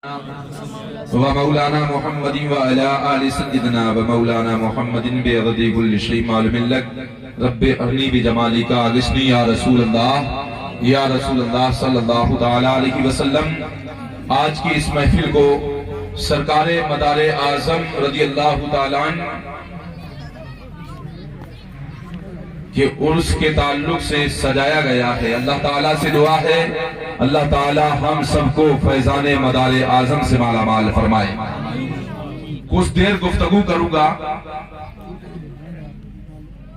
ومولانا محمد وعلى آل سيدنا ومولانا محمد بعدد كل شيء معلوم لك رب ارني بجمالك اغثني یا رسول اللہ صلی اللہ تعالی علیہ وسلم۔ آج کی اس محفل کو سرکار مدار اعظم رضی اللہ تعالیٰ عنہ کہ عرس کے تعلق سے سجایا گیا ہے۔ اللہ تعالیٰ سے دعا ہے اللہ تعالیٰ ہم سب کو فیضان مدار اعظم سے مالا مال فرمائے۔ کچھ دیر گفتگو کروں گا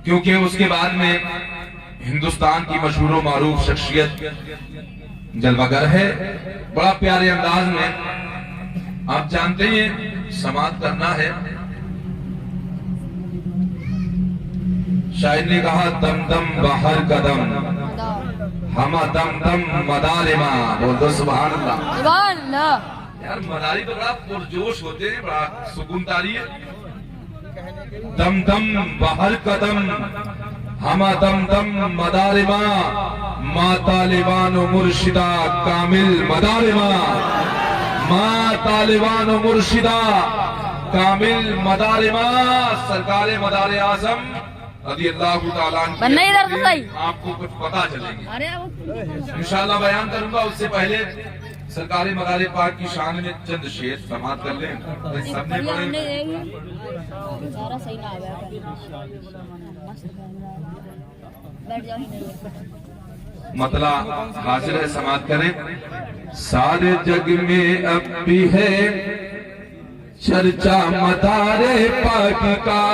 کیونکہ اس کے بعد میں ہندوستان کی مشہور و معروف شخصیت جلوہ گر ہے، بڑا پیارے انداز میں آپ جانتے ہیں سماعت کرنا ہے۔ شاعر نے کہا دم دم بہر قدم ہما دم دم مدار ماں، بول دو سبحان اللہ۔ سبحان اللہ۔ یار مداری تو بڑا پرجوش ہوتے ہیں، بڑا سکون تاری ہے۔ دم دم بہر قدم ہما دم دم مدار ماں، ماں طالبان و مرشدہ کامل مدار ماں، ماں طالبان و مرشدہ کامل مدار ماں۔ سرکار مدار اعظم رضی اللہ تعالیٰ عنہ آپ کو کچھ پتا چلیں گے، انشاءاللہ بیان کروں گا۔ اس سے پہلے سرکار مدار پاک کی شان میں چند شعر سماعت کر لیں، سب نے پڑھے۔ مطلع حاضر ہے، سماعت کریں۔ سارے جگ میں اب بھی ہے چرچا مدار پاک کا،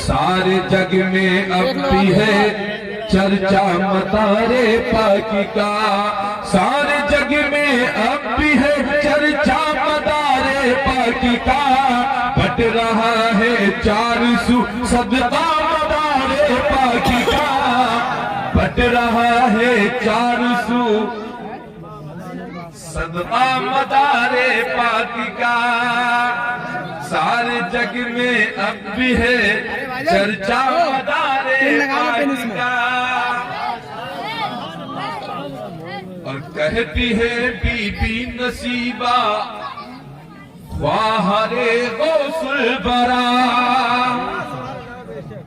سارے جگ میں اب بھی ہے چرچا مدار پاک کا، سارے جگ میں اب بھی ہے چرچا مدار پاک کا، بٹ رہا ہے 400 صدقہ مدار پاک کا، بٹ رہا ہے 400 صدقہ مدار پاک کا، سارے جگ میں اب بھی ہے چرچا مدار پاک کا۔ اور کہتی ہے بی بی نصیبہ خواہر غوث البرا،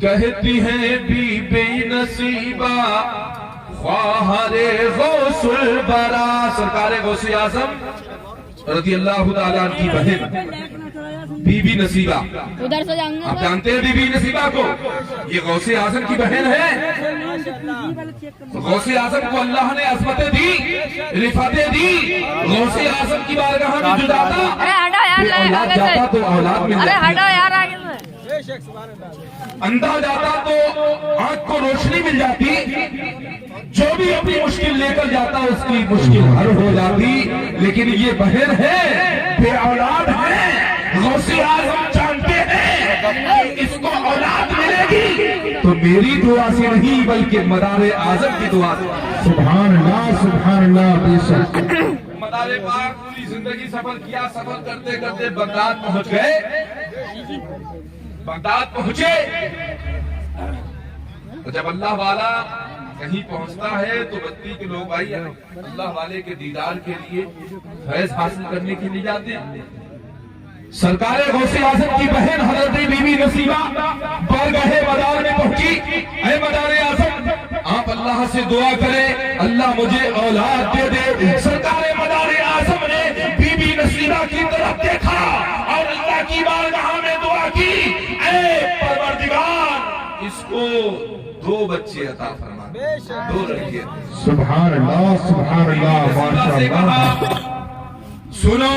کہتی ہے بی بی نصیبہ خواہر غوث البرا۔ سرکار غوث اعظم رضی اللہ تعالیٰ عنہ کی بہن بی بی نصیبہ، آپ جانتے ہیں بی بی نصیبہ کو، یہ غوث اعظم کی بہن ہے۔ غوث اعظم کو اللہ نے عظمتیں دی، رفعتیں دی۔ غوث اعظم کی بارگاہ میں جو جاتا اولاد جاتا تو اولاد مل جاتی، اندھا جاتا تو آنکھ کو روشنی مل جاتی، جو بھی اپنی مشکل لے کر جاتا اس کی مشکل حل ہو جاتی۔ لیکن یہ بہن ہے، بے اولاد ہے، غوث اعظم جانتے ہیں اس کو اولاد ملے گی تو میری دعا سے نہیں بلکہ مدار اعظم کی دعا سے۔ سبحان اللہ سبحان اللہ۔ بے شک مدار پاک پوری زندگی سفر کیا، سفر کرتے کرتے بغداد پہنچ گئے۔ بغداد پہنچے تو جب اللہ والا کہیں پہنچتا ہے تو بستی کے لوگ آئی اللہ والے کے دیدار کے لیے فیض حاصل کرنے کے لیے جاتے ہیں۔ سرکار غوث اعظم کی بہن حضرت بی بی نصیبہ بارگاہ مدار میں پہنچی۔ اے مدار اعظم آپ اللہ سے دعا کریں اللہ مجھے اولاد دے دے۔ سرکار مدار اعظم نے بی بی نصیبہ کی طرف دیکھا اور اللہ کی بارگاہ میں دعا کی، اے پروردگار اس کو 2 بچے عطا فرما، 2 لڑکیاں۔ سبحان اللہ سبحان اللہ ماشاءاللہ۔ سنو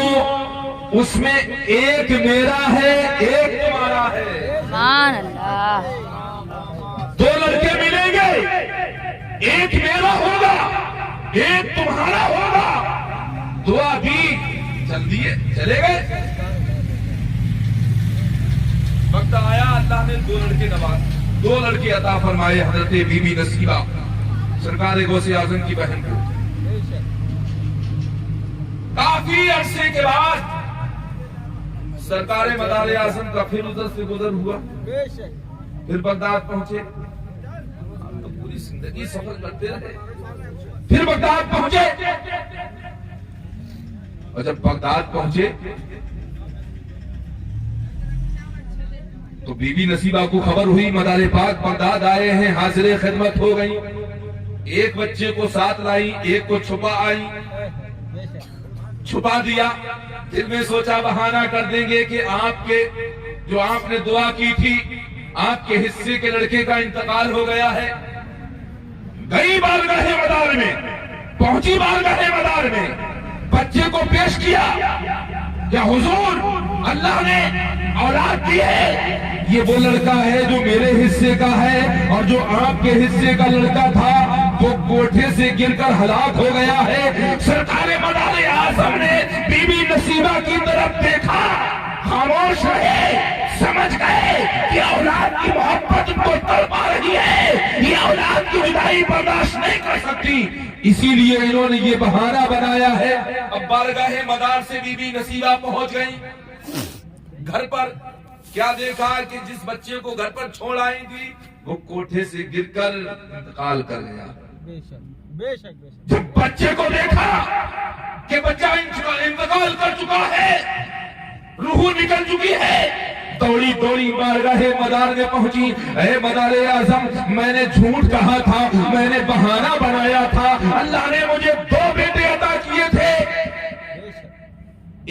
اس میں ایک میرا ہے ایک تمہارا ہے۔ سبحان اللہ۔ 2 لڑکے ملیں گے، ایک میرا ہوگا ایک تمہارا ہوگا۔ دعا دی، چل دیے، چلے گئے۔ وقت آیا اللہ نے 2 لڑکے نواز، 2 لڑکے عطا فرمائے حضرت بی بی نصیبہ سرکار غوث اعظم کی بہن کو۔ کافی عرصے کے بعد سرکار مدار اعظم کا پھر ادھر سے گزر ہوا، پھر بغداد پہنچے۔ تو پوری زندگی سفر کرتے رہے، پھر بغداد پہنچے اور جب بغداد پہنچے تو بی بی نصیبہ کو خبر ہوئی مدار پاک بغداد آئے ہیں، حاضر خدمت ہو گئی. ایک بچے کو ساتھ لائی، ایک کو چھپا آئی، چھپا دیا. دل میں سوچا بہانہ کر دیں گے کہ آپ کے جو آپ نے دعا کی تھی، آپ کے حصے کے لڑکے کا انتقال ہو گیا ہے. گئی بارگاہ مدار میں، پہنچی بارگاہ مدار میں، بچے کو پیش کیا کہ حضور اللہ نے اولاد دی ہے، یہ وہ لڑکا ہے جو میرے حصے کا ہے، اور جو آپ کے حصے کا لڑکا تھا وہ کوٹھے سے گر کر ہلاک ہو گیا ہے. سرکار مدار اعظم نے بی بی نصیبہ کی طرف دیکھا، خاموش رہے، سمجھ گئے کہ اولاد کی محبت ان کو تڑپا رہی ہے، یہ اولاد کی جدائی برداشت نہیں کر سکتی، اسی لیے انہوں نے یہ بہانہ بنایا ہے. اب بارگاہ مدار سے بی بی نصیبہ پہنچ گئی. گھر پر کیا دیکھا کہ جس بچے کو گھر پر چھوڑ آئی تھی وہ کوٹھے سے گر کر انتقال کر گیا. جب بچے کو دیکھا کہ بچہ انتقال کر چکا ہے، روح نکل چکی ہے، دوڑی دوڑی بارگاہ مدار میں پہنچی. اے مدار اعظم، میں نے جھوٹ کہا تھا، میں نے بہانہ بنایا تھا، اللہ نے مجھے 2 بیٹے عطا کیے تھے،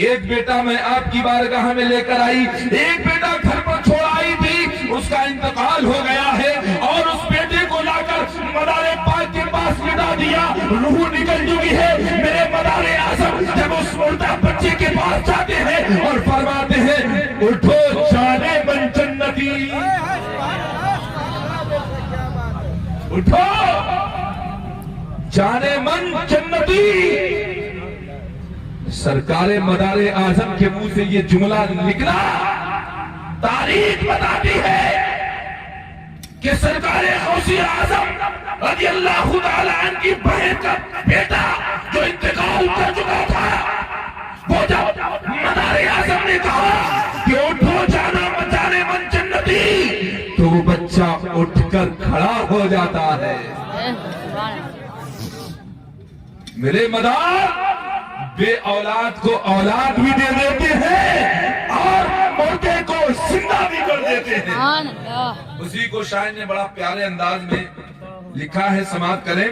ایک بیٹا میں آپ کی بارگاہ میں لے کر آئی، ایک بیٹا گھر پر چھوڑ آئی تھی، اس کا انتقال ہو گیا ہے، اور اس بیٹے کو لا کر مدار پاک کے پاس مٹا دیا، روح نکل چکی ہے. میرے مدار اعظم جب اس مردہ بچے کے پاس جاتے ہیں اور فرماتے ہیں اٹھو جانے من جنتی، اٹھو جانے من جنتی. سرکار مدار اعظم کے منہ سے یہ جملہ نکلا، تاریخ بتاتی ہے کہ سرکار غوث اعظم رضی اللہ تعالی عنہ کی بہن کا بیٹا جو انتقال کر چکا تھا، وہ جب مدار اعظم نے کہا کہ اٹھو جانے من جنتی، تو وہ بچہ اٹھ کر کھڑا ہو جاتا ہے. میرے مدار بے اولاد کو اولاد بھی دے دیتے ہیں اور مردے کو زندہ بھی کر دیتے ہیں. اسی کو شاعر نے بڑا پیارے انداز میں لکھا ہے، سماعت کریں.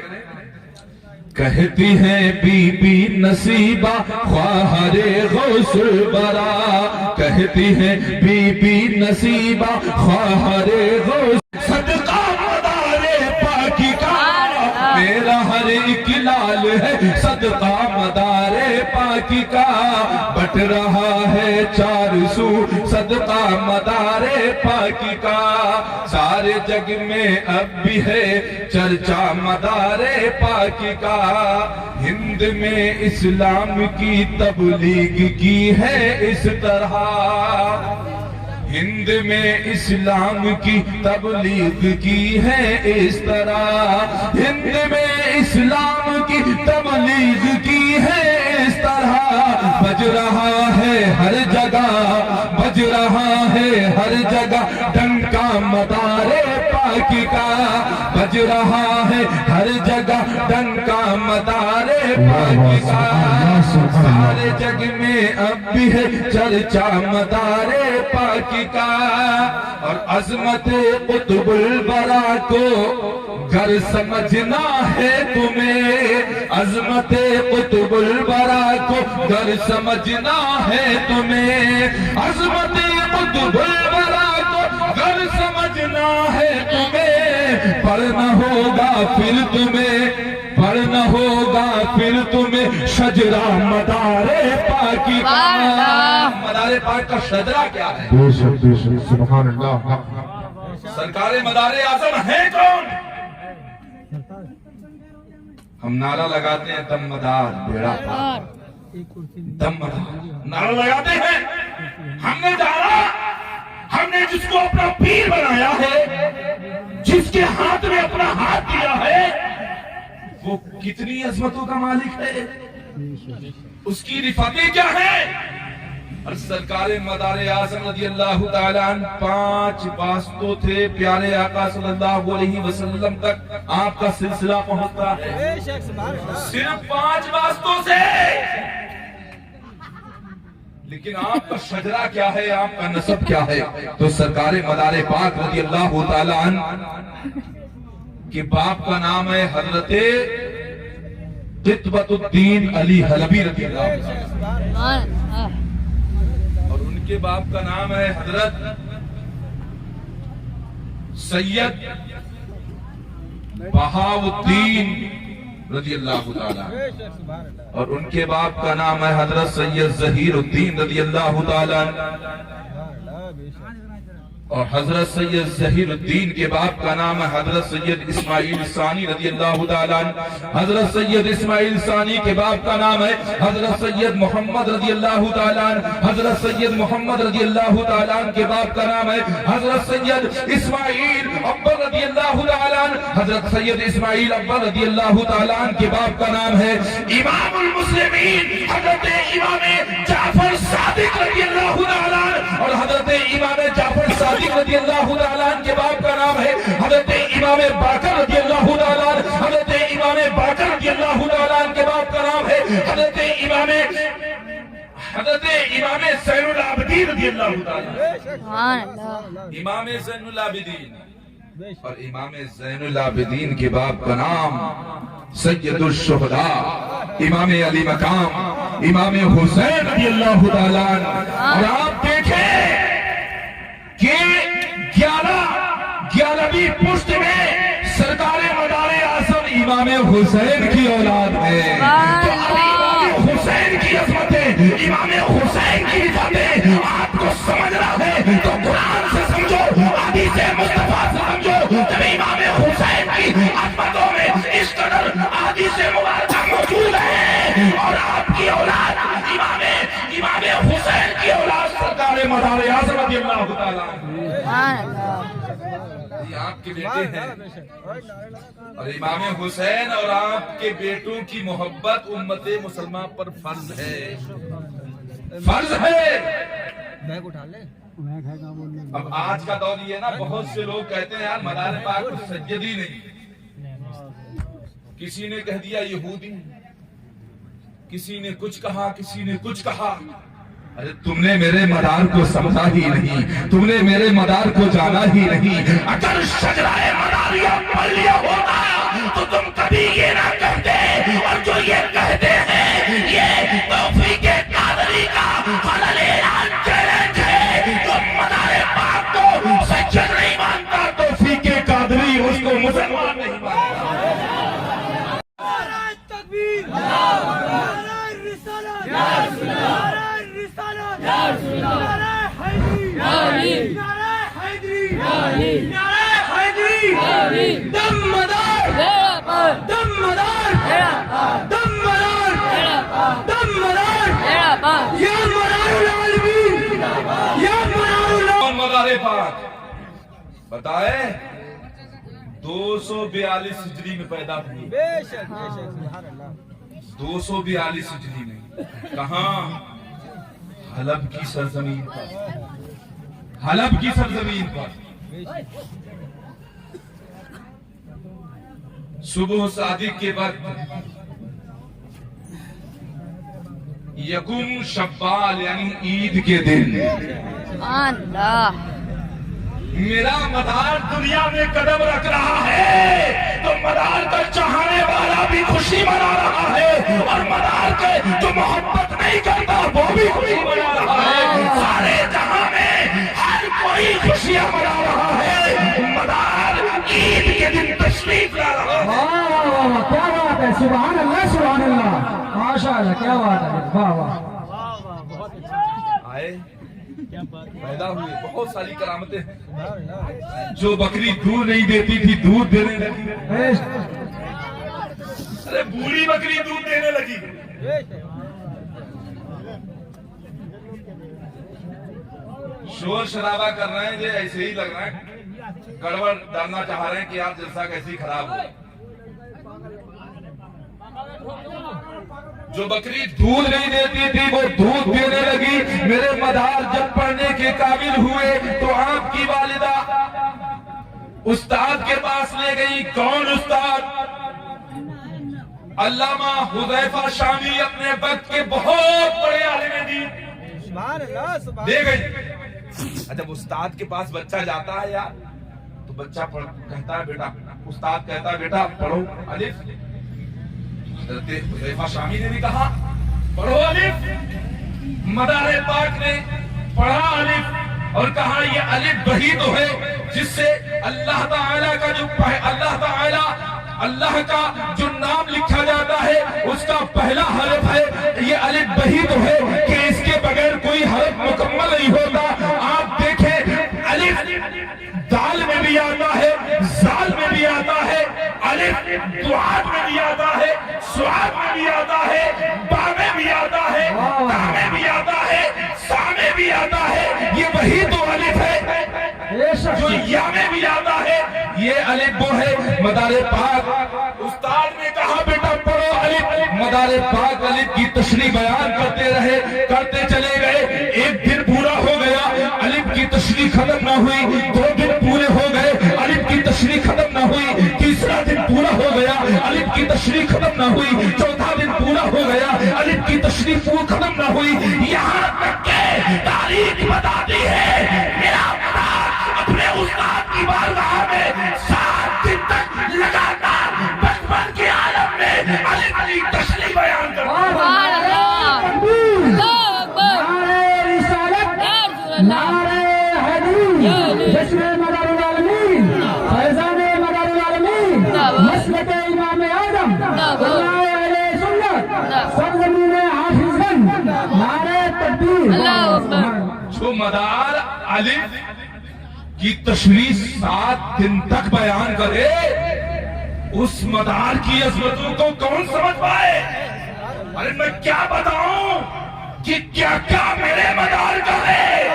کہتی ہیں بی بی نصیبہ خواہر غوث برا، کہتی ہیں بی بی نصیبہ خواہر غوث، صدقہ مدار پاکی کا میرا ہر ایک لال ہے، صدقہ مدار پاکی کا بٹ رہا ہے 4 سو، صدقہ مدار پاکی کا سارے جگ میں اب بھی ہے چرچا مدار پاکی کا. ہند میں اسلام کی تبلیغ کی ہے اس طرح، ہند میں اسلام کی تبلیغ کی ہے اس طرح، ہند میں اسلام کی تبلیغ کی ہے اس طرح. بج رہا ہے ہر جگہ، بج رہا ہے ہر جگہ ڈنکا مدار پاکی کا، بج رہا ہے ہر جگہ ڈنکا مدار پاکی کا. سارے جگ میں اب بھی ہے چرچا مدار پاکی کا. اور عظمت قطب البرا کو گر سمجھنا ہے تمہیں، عظمت قطب البرا کو گر سمجھنا ہے تمہیں، عظمت قطب البرا کو گر سمجھنا ہے تمہیں. پڑھنا ہوگا پھر تمہیں، پڑھنا ہوگا پھر تمہیں شجرہ مدار پاکی کا. مدار پاک کا شجرہ کیا ہے؟ بے شک بے شک، سبحان اللہ. سرکار مدار اعظم ہے کون؟ ہم نعرہ لگاتے ہیں دم مدار بیڑا پار، دم مدار نعرہ لگاتے ہیں. ہم نے جانا، ہم نے جس کو اپنا پیر بنایا ہے، جس کے ہاتھ میں اپنا ہاتھ دیا ہے، وہ کتنی عظمتوں کا مالک ہے، اس کی رفعتیں کیا ہیں. اور سرکار مدار اعظم رضی اللہ تعالیٰ عنہ 5 واسطوں تھے، پیارے آقا صلی اللہ علیہ وسلم تک آپ کا سلسلہ پہنچتا ہے. صرف 5 واسطوں سے لیکن آپ کا شجرہ کیا ہے، آپ کا نسب کیا ہے؟ تو سرکار مدار پاک رضی اللہ تعالی عنہ کے باپ کا نام ہے حضرت قطبۃ الدین علی حلبی رضی اللہ عنہ، سبحان اللہ. اور ان کے باپ کا نام ہے حضرت سید بہاؤالدین رضی اللہ تعالی، اور ان کے باپ کا نام ہے حضرت سید ظہیر الدین رضی اللہ تعالی، اور حضرت سید ظہیر الدین کے باپ کا نام ہے حضرت سید اسماعیل ثانی رضی اللہ تعالی، حضرت سید اسماعیل ثانی کے باپ کا نام ہے حضرت سید محمد رضی اللہ تعالی، حضرت سید محمد رضی اللہ تعالی کے باپ کا نام ہے حضرت سید اسماعیل اکبر رضی اللہ تعالی، حضرت سید اسماعیل اکبر رضی اللہ تعالی کے باپ کا نام ہے امام المسلمین حضرت امام جعفر صادق رضی اللہ تعالی، اور حضرت امام جعفر صادق رضی اللہ تعالیٰ کے باپ کا نام ہے حضرت امام باقر رضی اللہ تعالیٰ، حضرت امام باقر رضی اللہ تعالیٰ کے باپ کا نام ہے حضرت امام زین العابدین رضی اللہ تعالیٰ، سبحان اللہ. امام زین العابدین، اور امام زین العابدین کے باپ کا نام سید الشہداء امام علی مقام امام حسین رضی اللہ تعالیٰ. اور آپ دیکھیں کہ 11ویں پشت میں سرکار مدار اعظم امام حسین کی اولاد ہے. تو ابھی امام حسین کی عظمتیں، امام حسین کی عظمتیں آپ کو سمجھ رہا ہے تو قرآن سے سمجھو، حدیث مصطفیٰ سے سمجھو. جب امام حسین کی عظمتوں میں اس قدر حدیث مبارکہ موجود ہے، اور آپ کی اولاد امام حسین کی اولاد سرکار مدار اعظم رضی اللہ تعالیٰ، سبحان اللہ. یہ آپ کے بیٹے ہیں. اور امام حسین اور آپ کے بیٹوں کی محبت امت مسلمہ پر فرض ہے، فرض ہے. اب آج کا دور یہ ہے نا، بہت سے لوگ کہتے ہیں یار مدار پاک کو سجد ہی نہیں. کسی نے کہہ دیا یہودی، کسی نے کچھ کہا، کسی نے کچھ کہا. ارے تم نے میرے مدار کو سمجھا ہی نہیں، تم نے میرے مدار کو جانا ہی نہیں. اگر شجرہ مداریہ پڑھ لیا ہوتا تو تم کبھی یہ نہ کہتے، اور جو یہ کہتے ہیں یہ توفیق قادری کا حلال اعلان چیلنج ہے. تم مدار پاک کو سجد نہیں مانتا، توفیق قادری اس کو مسلمان نہیں مانتا. بتائے 242 ہجری میں پیدا ہوئی، 242 ہجری میں. کہاں؟ حلب کی سرزمین پر، حلب کی سرزمین پر. صبح صادق کے وقت یکم شوال یعنی عید کے دن سبحان اللہ. میرا مدار دنیا میں قدم رکھ رہا ہے تو مدار کا چاہنے والا بھی خوشی منا رہا ہے، اور مدار کے جو محبت نہیں کرتا وہ بھی خوشی منا رہا ہے. سارے جہاں میں ہر کوئی خوشیاں منا رہا ہے. مدار عید کے دن تشریف لا رہا ہے. کیا بات ہے، سبحان اللہ سبحان اللہ، ماشاء اللہ، کیا بات ہے. واہ واہ. آئے پیدا ہوئے، بہت ساری کرامتیں ہیں. جو بکری دودھ نہیں دیتی تھی دودھ دینے لگی. ارے بوڑھی بکری دودھ دینے لگی. شور شرابہ کر رہے ہیں، یہ ایسے ہی لگ رہا ہے گڑبڑ ڈالنا چاہ رہے ہیں کہ یار جلسہ کیسے ہی خراب ہو. جو بکری دودھ نہیں دیتی تھی وہ دودھ دینے لگی. میرے مدار جب پڑھنے کے قابل ہوئے تو آپ کی والدہ استاد کے پاس لے گئی. کون استاد؟ علامہ حذیفہ شامی، اپنے وقت کے بہت بڑے عالم دین. دے گئی. جب استاد کے پاس بچہ جاتا ہے یار تو بچہ کہتا ہے بیٹا, استاد کہتا ہے بیٹا پڑھو الف. حضرت حذیفہ شامی نے بھی کہا پڑھو الف. مدار پاک نے پڑھا الف اور کہا یہ الف وہی تو ہے جس سے اللہ تعالیٰ کا جو اللہ کا جو نام لکھا جاتا ہے اس کا پہلا حرف ہے. یہ الف وہی تو ہے کہ اس کے بغیر کوئی حرف مکمل نہیں ہوتا. آپ دیکھیں الف دال میں بھی آتا ہے, زال میں بھی آتا ہے, الف دعات میں بھی آتا ہے, سعاد میں بھی آتا ہے, با میں بھی آتا ہے, تا میں بھی آتا ہے, سا میں بھی آتا ہے. یہ وہی تو الف ہے جو یا میں بھی آتا ہے. یہ الف وہ ہے. مدار پاک استاد نے کہا بیٹا پڑھو الف. مدار پاک الف کی تشریح بیان کرتے رہے, کرتے چلے گئے. ایک دن پورا ہو گیا, الف کی تشریح ختم نہ ہوئی. 2 دن پورے ہو گئے, الف کی تشریح ختم نہ ہوئی. تیسرا دن پورا ہو گیا, الف کی تشریح ختم نہ ہوئی. چوتھا دن پورا ہو گیا, الف کی تشریح ختم نہ ہوئی. یہاں تک کہ تاریخ بتاتی ہے میرا اپنے استاد کی بارگاہ میں 7 دن تک لگاتار بچپن کے عالم میں الف کی تشریح بیان کرتا ہے. سبحان اللہ. اللہ اکبر. نعرہ رسالت, یا رسول اللہ. نعرہ حیدری, جشن مدار العالمین, فیضان مدار العالمین, مسلک امام اعظم, علماء اہل سنت, سرزمین حافظ گنج, نعرہ تکبیر. اللہ اکبر. جو مدار الف کی تشریح 7 دن تک بیان کرے, اس مدار کی عظمتوں کو کون سمجھ پائے؟ ارے میں کیا بتاؤں کہ کیا کیا میرے مدار کا ہے.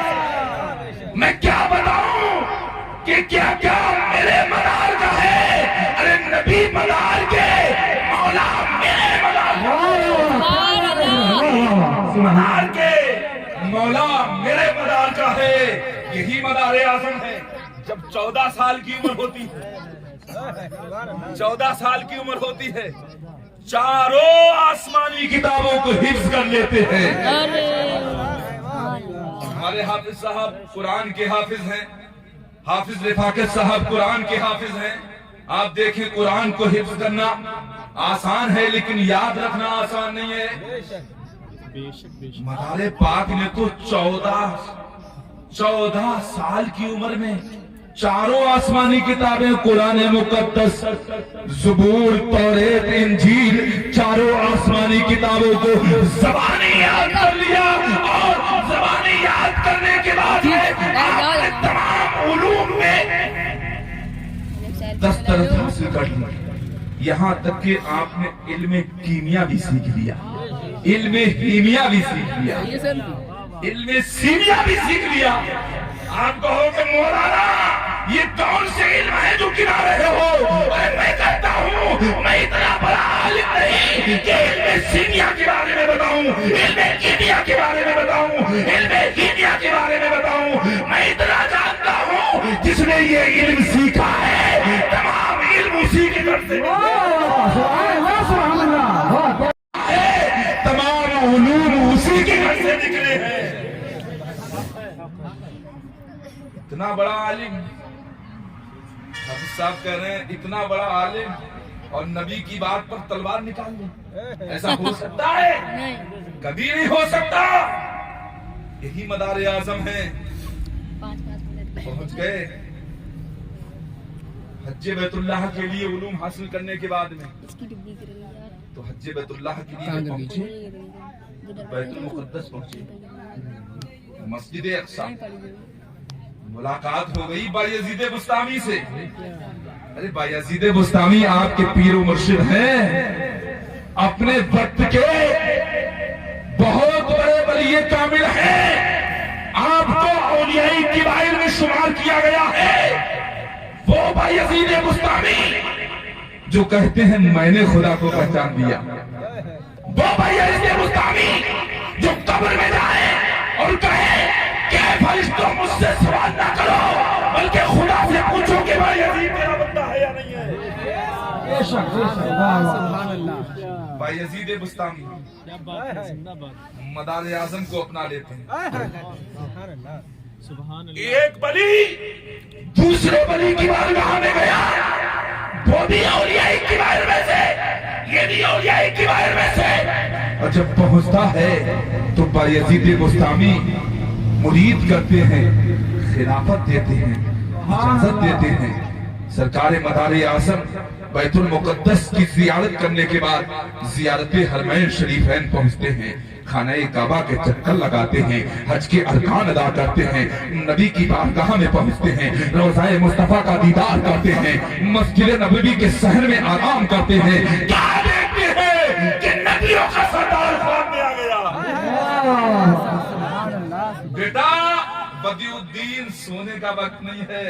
میں کیا بتاؤں کہ کیا کیا میرے مدار کا ہے. ارے نبی مدار کے, مولا میرے مدار مدار کے, مولا میرے مدار کا ہے. یہی مدار اعظم ہے. جب 14 سال کی عمر ہوتی ہے, 14 سال کی عمر ہوتی ہے, چاروں آسمانی کتابوں کو حفظ کر لیتے ہیں. ہمارے حافظ صاحب قرآن کے حافظ ہیں, حافظ رفاقت صاحب قرآن کے حافظ ہیں. آپ دیکھیں قرآن کو حفظ کرنا آسان ہے لیکن یاد رکھنا آسان نہیں ہے. مدار پاک نے تو 14 سال کی عمر میں چاروں آسمانی کتابیں, قرآن مقدس, زبور, توریت, انجیل, چاروں آسمانی کتابوں کو زبانی یاد کر لیا. اور زبانی یاد کرنے کے بعد آپ نے تمام علوم میں دسترس حاصل کر لی. یہاں تک کہ آپ نے علم کیمیا بھی سیکھ لیا, علم کیمیا بھی سیکھ لیا, علم سیمیا بھی سیکھ لیا. آپ کہو کہ مولانا یہ کون سے علم ہے جو گنا رہے ہو؟ میں کہتا ہوں میں اتنا بڑا عالم نہیں کہ علم سیمیا کے بارے میں بتاؤں, علم کیمیا کے بارے میں بتاؤں, علم کیمیا کے بارے میں بتاؤں. میں اتنا جانتا ہوں جس نے یہ علم سیکھا ہے تمام علم اسی کی طرف سے, تمام علوم اسی کے گھر سے نکلے ہیں. اتنا بڑا عالم, حافظ صاحب کہہ رہے ہیں اتنا بڑا عالم اور نبی کی بات پر تلوار نکال لیں, ایسا ہو سکتا ہے؟ کبھی نہیں ہو سکتا. یہی مدار اعظم ہے. پہنچ گئے حج بیت اللہ کے لیے علوم حاصل کرنے کے بعد میں, تو حج بیت اللہ کے لیے پہنچے, بیت المقدس پہنچے, مسجد اقصی, ملاقات ہو گئی بایزید بستامی سے. ارے بایزید بستامی آپ کے پیر و مرشد ہیں, اپنے وقت کے بہت بڑے ولی کامل ہیں. آپ کو اولیاء کبائر میں شمار کیا گیا ہے. وہ بایزید بستامی جو کہتے ہیں میں نے خدا کو پہچان دیا, وہ بایزید بستامی جو قبر میں جائے اور کہے کہ فرشتوں مجھ سے سوال نہ کرو بلکہ خدا سے پوچھو کہ بایزید میرا بندہ ہے یا نہیں ہے. شک بے شک واہ واہ بھائی یزید بستامی مدار اعظم کو اپنا لیتے ہیں. ایک ولی دوسرے ولی کی بارگاہ میں گیا، وہ بھی اولیاء کبائر میں سے، یہ بھی اولیاء کبائر میں سے. اور جب پہنچتا ہے تو بایزید بستامی مرید کرتے ہیں، خلافت دیتے ہیں، اجازت دیتے ہیں. سرکار مدار اعظم بیت المقدس کی زیارت کرنے کے بعد زیارت حرمین شریفین پہنچتے ہیں، خانہ کعبہ کے چکر لگاتے ہیں، حج کے ارکان ادا کرتے ہیں، نبی کی بارگاہ میں پہنچتے ہیں، روضہ مصطفیٰ کا دیدار کرتے ہیں، مسجد نبوی کے صحن میں آرام کرتے ہیں. کیا دیکھتے ہیں کہ نبیوں کا سردار سامنے آ گیا. بیٹا بدیع الدین سونے کا وقت نہیں ہے،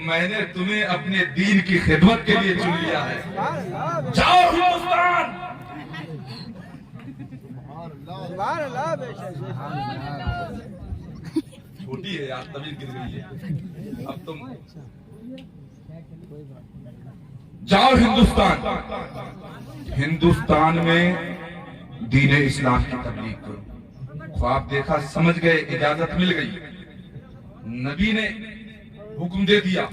میں نے تمہیں اپنے دین کی خدمت کے لیے چن لیا ہے. جاؤ ہندوستان. چھوٹی ہے یار، طویل گر گئی ہے. اب تم جاؤ ہندوستان. ہندوستان میں دین اسلام کی تبلیغ کرو. خواب دیکھا، سمجھ گئے، اجازت مل گئی. نبی نے حکم دے دیا